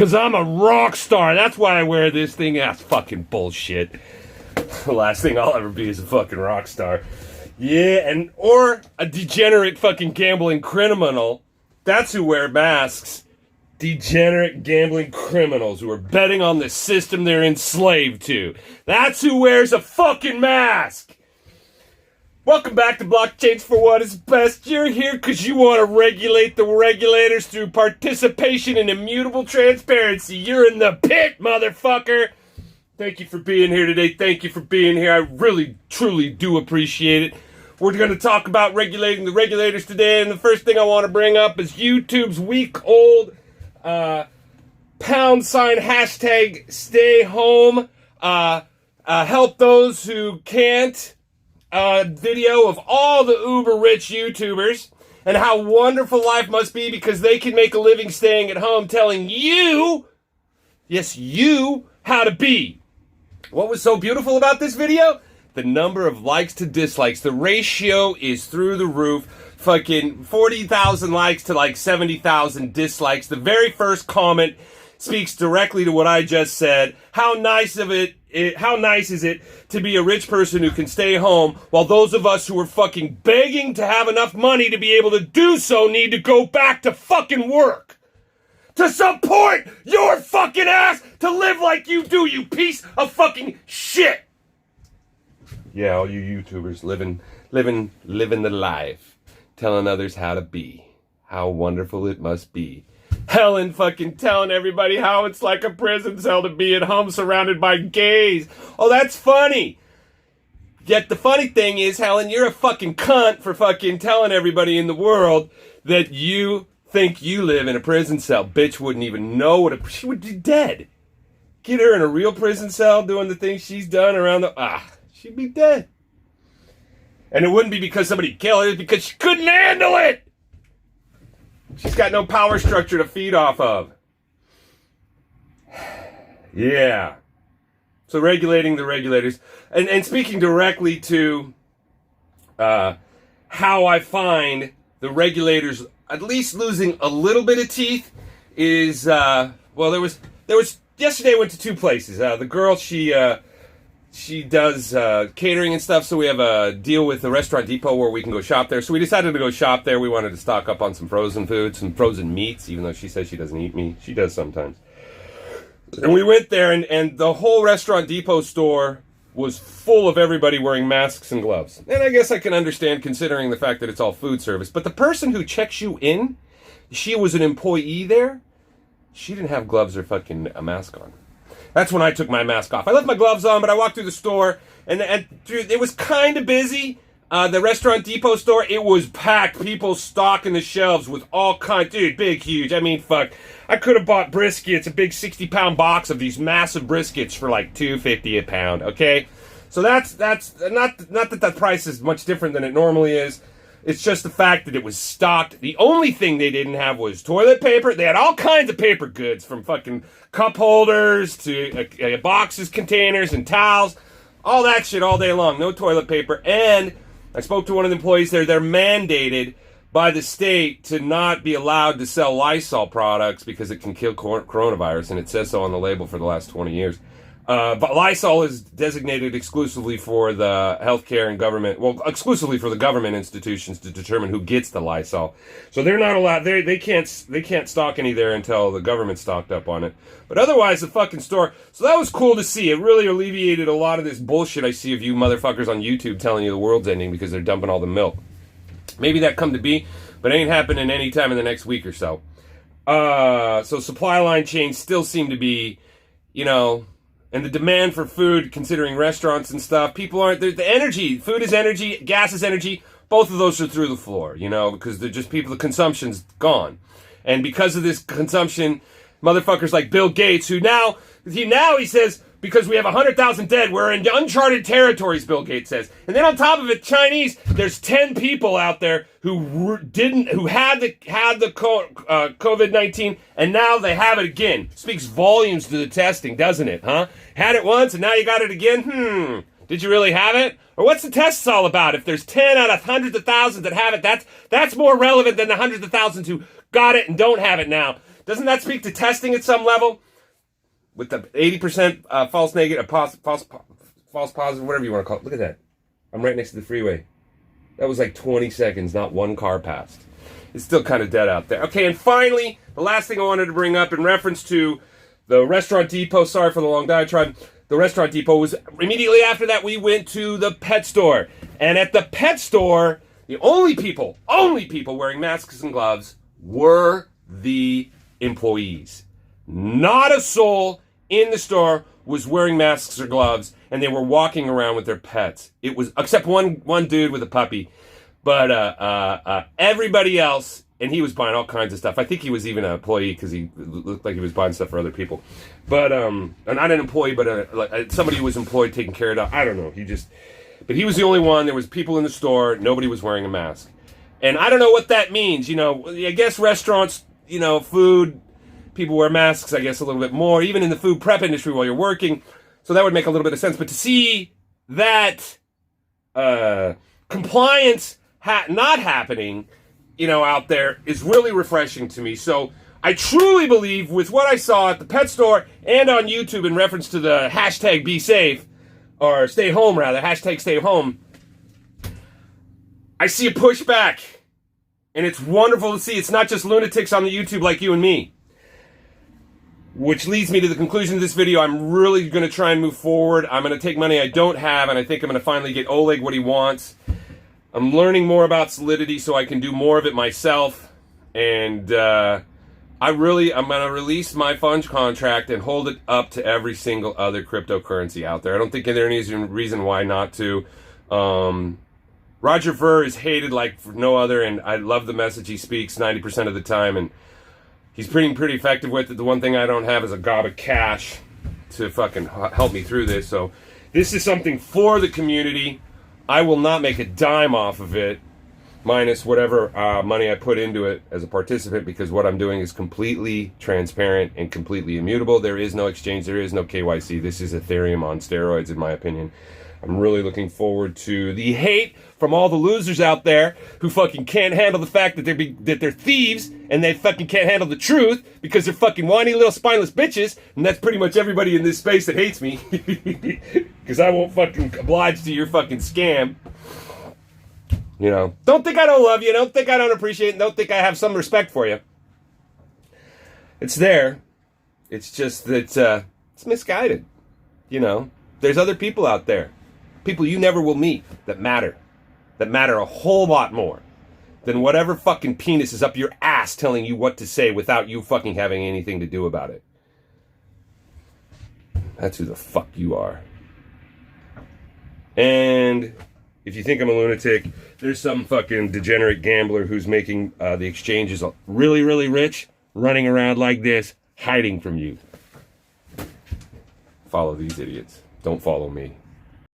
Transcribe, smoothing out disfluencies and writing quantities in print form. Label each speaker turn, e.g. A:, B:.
A: Because I'm a rock star. That's why I wear this thing. That's fucking bullshit. The last thing I'll ever be is a fucking rock star. Yeah, or a degenerate fucking gambling criminal. That's who wear masks. Degenerate gambling criminals who are betting on the system they're enslaved to. That's who wears a fucking mask. Welcome back to Blockchains for What is Best. You're here because you want to regulate the regulators through participation and immutable transparency. You're in the pit, motherfucker. Thank you for being here today. Thank you for being here. I really, truly do appreciate it. We're going to talk about regulating the regulators today, and the first thing I want to bring up is YouTube's week-old #hashtag stay home, help those who can't, video of all the uber rich YouTubers and how wonderful life must be because they can make a living staying at home telling you, yes, you, how to be. What was so beautiful about this video? The number of likes to dislikes. The ratio is through the roof. Fucking 40,000 likes to like 70,000 dislikes. The very first comment speaks directly to what I just said. How nice is it to be a rich person who can stay home while those of us who are fucking begging to have enough money to be able to do so need to go back to fucking work. To support your fucking ass to live like you do, you piece of fucking shit. Yeah, all you YouTubers living the life, telling others how to be, how wonderful it must be. Helen fucking telling everybody how it's like a prison cell to be at home surrounded by gays. Oh, that's funny. Yet the funny thing is, Helen, you're a fucking cunt for fucking telling everybody in the world that you think you live in a prison cell. Bitch wouldn't even know she would be dead. Get her in a real prison cell doing the things she's done around she'd be dead. And it wouldn't be because somebody killed her, it's because she couldn't handle it. She's got no power structure to feed off of. Yeah. So regulating the regulators. And speaking directly to how I find the regulators at least losing a little bit of teeth is, there was yesterday I went to two places. The girl, she does catering and stuff, so we have a deal with the Restaurant Depot where we can go shop there. So we decided to go shop there. We wanted to stock up on some frozen foods, some frozen meats, even though she says she doesn't eat meat. She does sometimes. And we went there, and the whole Restaurant Depot store was full of everybody wearing masks and gloves. And I guess I can understand considering the fact that it's all food service. But the person who checks you in, she was an employee there. She didn't have gloves or fucking a mask on. That's when I took my mask off. I left my gloves on, but I walked through the store, and it was kind of busy. The Restaurant Depot store, it was packed. People stocking the shelves with all kinds. Dude, big, huge. I mean, fuck. I could have bought briskets, a big 60-pound box of these massive briskets for like $2.50 a pound, okay? So that's not that price is much different than it normally is. It's just the fact that it was stocked. The only thing they didn't have was toilet paper. They had all kinds of paper goods, from fucking cup holders to boxes, containers, and towels. All that shit all day long. No toilet paper. And I spoke to one of the employees there. They're mandated by the state to not be allowed to sell Lysol products because it can kill coronavirus, and it says so on the label for the last 20 years. But Lysol is designated exclusively for the healthcare and government, exclusively for the government institutions to determine who gets the Lysol. So they're not allowed, they can't stock any there until the government's stocked up on it. But otherwise, the fucking store, so that was cool to see. It really alleviated a lot of this bullshit I see of you motherfuckers on YouTube telling you the world's ending because they're dumping all the milk. Maybe that come to be, but it ain't happening any time in the next week or so. So supply line chains still seem to be, and the demand for food, considering restaurants and stuff, people aren't, the energy, food is energy, gas is energy, both of those are through the floor, because they're just the consumption's gone. And because of this consumption, motherfuckers like Bill Gates, who now he says, because we have 100,000 dead, we're in uncharted territories, Bill Gates says. And then on top of it, Chinese, there's 10 people out there who had the COVID-19, and now they have it again. Speaks volumes to the testing, doesn't it, huh? Had it once, and now you got it again? Did you really have it? Or what's the tests all about? If there's 10 out of hundreds of thousands that have it, that's more relevant than the hundreds of thousands who got it and don't have it now. Doesn't that speak to testing at some level? With the 80% false negative, false positive, whatever you want to call it. Look at that. I'm right next to the freeway. That was like 20 seconds, not one car passed. It's still kind of dead out there. Okay, and finally, the last thing I wanted to bring up in reference to the Restaurant Depot, sorry for the long diatribe, the Restaurant Depot was immediately after that we went to the pet store. And at the pet store, the only people wearing masks and gloves were the employees. Not a soul in the store was wearing masks or gloves, and they were walking around with their pets. It was, except one dude with a puppy. But everybody else, and he was buying all kinds of stuff. I think he was even an employee because he looked like he was buying stuff for other people. But not an employee, but somebody who was employed taking care of it. I don't know. But he was the only one. There was people in the store. Nobody was wearing a mask. And I don't know what that means. You know, I guess restaurants, you know, food, people wear masks, I guess, a little bit more, even in the food prep industry while you're working. So that would make a little bit of sense. But to see that compliance not happening, you know, out there is really refreshing to me. So I truly believe with what I saw at the pet store and on YouTube in reference to the hashtag be safe, or stay home rather, hashtag stay home, I see a pushback. And it's wonderful to see. It's not just lunatics on the YouTube like you and me. Which leads me to the conclusion of this video. I'm really going to try and move forward. I'm going to take money I don't have, and I think I'm going to finally get Oleg what he wants. I'm learning more about Solidity so I can do more of it myself. And I'm going to release my funds contract and hold it up to every single other cryptocurrency out there. I don't think there is any reason why not to. Roger Ver is hated like for no other, and I love the message he speaks 90% of the time, and he's pretty effective with it. The one thing I don't have is a gob of cash to fucking help me through this. So this is something for the community. I will not make a dime off of it, minus whatever money I put into it as a participant, because what I'm doing is completely transparent and completely immutable. There is no exchange. There is no KYC. This is Ethereum on steroids, in my opinion. I'm really looking forward to the hate from all the losers out there who fucking can't handle the fact that they're thieves and they fucking can't handle the truth because they're fucking whiny little spineless bitches, and that's pretty much everybody in this space that hates me because I won't fucking oblige to your fucking scam. You know, don't think I don't love you, don't think I don't appreciate it, don't think I have some respect for you. It's there. It's just that it's misguided. You know, there's other people out there. People you never will meet that matter a whole lot more than whatever fucking penis is up your ass telling you what to say without you fucking having anything to do about it. That's who the fuck you are. And if you think I'm a lunatic, there's some fucking degenerate gambler who's making the exchanges really, really rich, running around like this, hiding from you. Follow these idiots. Don't follow me.